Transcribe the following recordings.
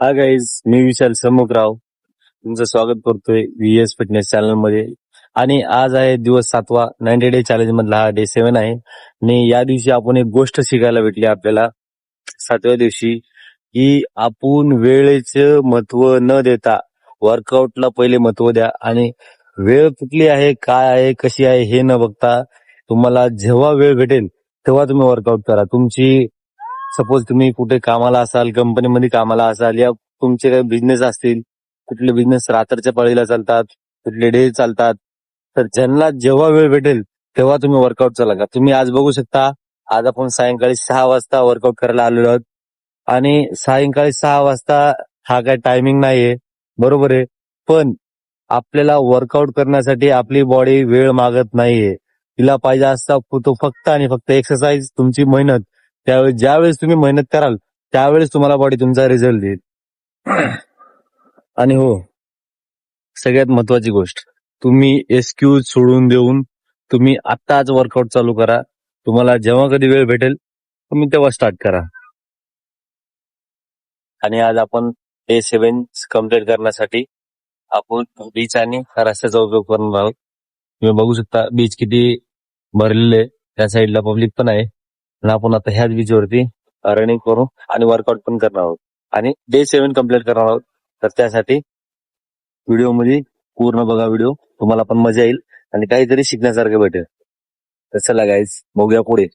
हा गाईज, मी विशाल सम्मुखराव तुमचं स्वागत करतोय व्हीएस फिटनेस चॅनल मध्ये. आणि आज आहे दिवस 7वा 90 डे चॅलेंज मधला हा डे 7 आहे. आणि या दिवशी आपण एक गोष्ट शिकायला भेटली आपल्याला 7व्या दिवशी, की आपण वेळेचं महत्व न देता वर्कआउटला पहिले महत्व द्या. आणि वेळ कुठली आहे, काय आहे, कशी आहे हे न बघता तुम्हाला जेव्हा वेळ भेटेल तेव्हा तुम्ही वर्कआउट करा. तुमची सपोज तुम्ही कुठे कामाला असाल, कंपनीमध्ये कामाला असाल, या तुमचे काही बिझनेस असतील, कुठले बिझनेस रात्रीच्या पाळीला चालतात, कुठले डे चालतात, तर ज्यांना जेव्हा वेळ भेटेल तेव्हा तुम्ही वर्कआउट चला का. तुम्ही आज बघू शकता, आज आपण सायंकाळी 6 वाजता वर्कआउट करायला आलेलो आहोत. आणि सायंकाळी 6 वाजता हा काय टायमिंग नाहीये, बरोबर आहे. पण आपल्याला वर्कआउट करण्यासाठी आपली बॉडी वेळ मागत नाहीये. तिला पाहिजे असता तो फक्त आणि फक्त एक्सरसाइज, तुमची मेहनत. त्यावेळेस ज्यावेळेस तुम्ही मेहनत कराल त्यावेळेस तुम्हाला बॉडी तुमचा रिझल्ट देईल. आणि हो, सगळ्यात महत्वाची गोष्ट, तुम्ही एक्सक्यूज सोडून देऊन तुम्ही आत्ताच वर्कआउट चालू करा. तुम्हाला जेव्हा कधी वेळ भेटेल तुम्ही तेव्हा स्टार्ट करा. आणि आज आपण डे 7 कम्प्लीट करण्यासाठी आपण बीच आणि रस्त्याचा उपयोग करणार आहोत. तुम्ही बघू शकता बीच किती भरलेले आहे, त्या साईडला पब्लिक पण आहे. आणि आपण आता ह्याच बीचवरती रनिंग करू आणि वर्कआउट पण करणार आहोत आणि डे 7 कम्प्लीट करणार आहोत. तर त्यासाठी व्हिडिओ मध्ये पूर्ण बघा, व्हिडिओ तुम्हाला पण मजा येईल आणि काहीतरी शिकण्यासारखं भेटेल. तर चला गाईज, बघूया पुढे.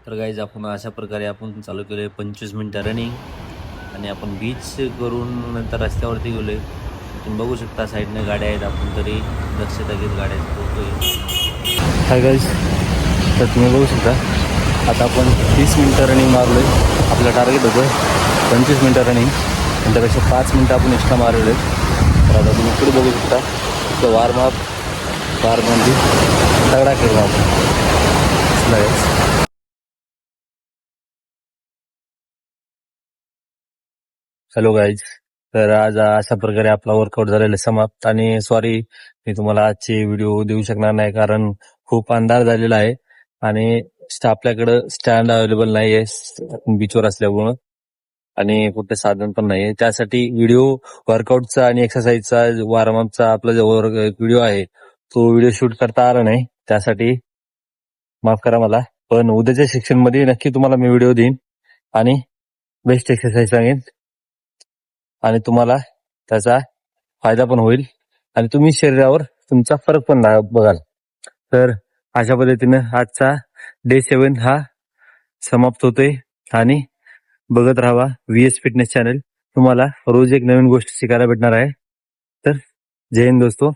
तर गाईज, आपण अशा प्रकारे आपण चालू केले 25 मिनिटं रनिंग आणि आपण बीच करून नंतर रस्त्यावरती गेलोय. तुम्ही बघू शकता साईडने गाड्या आहेत, आपण तरी दक्षता घेत गाड्या पोहोचतोय. हाय गाईज, तर तुम्ही बघू शकता आता आपण 30 मिनिटं रनिंग मारलोय. आपलं टार्गेट होतं 25 मिनिटं रनिंग, आणि त्यापेक्षा 5 मिनिटं आपण एक्स्ट्रा मारलेलो आहे. तर आता तुम्ही पुढे बघू शकता तो वार्मअप म्हणजे तगडा केला आपण. हॅलो गाईज, तर आज अशा प्रकारे आपला वर्कआउट झालेला समाप्त. आणि सॉरी, मी तुम्हाला आजची व्हिडिओ देऊ शकणार नाही कारण खूप अंधार झालेला आहे आणि आपल्याकडं स्टँड अवेलेबल नाही आहे बीचवर असल्यामुळं, आणि कुठे साधन पण नाही. त्यासाठी व्हिडिओ वर्कआउटचा आणि एक्सरसाइजचा वॉर्मअपचा आपला जो व्हिडिओ आहे तो व्हिडिओ शूट करता आला नाही, त्यासाठी माफ करा मला. पण उद्याच्या सेक्शन मध्ये नक्की तुम्हाला मी व्हिडिओ देईन आणि बेस्ट एक्सरसाइज सांगेन आणि तुम्हाला त्याचा फायदा पण होईल आणि तुम्ही शरीरावर तुमचा फरक पण बघाल. तर अशा पद्धतीनं आजचा डे 7 हा समाप्त होतोय. आणि बघत राहावा व्हीएस फिटनेस चॅनल, तुम्हाला रोज एक नवीन गोष्ट शिकायला भेटणार आहे. तर जय हिंद दोस्तो.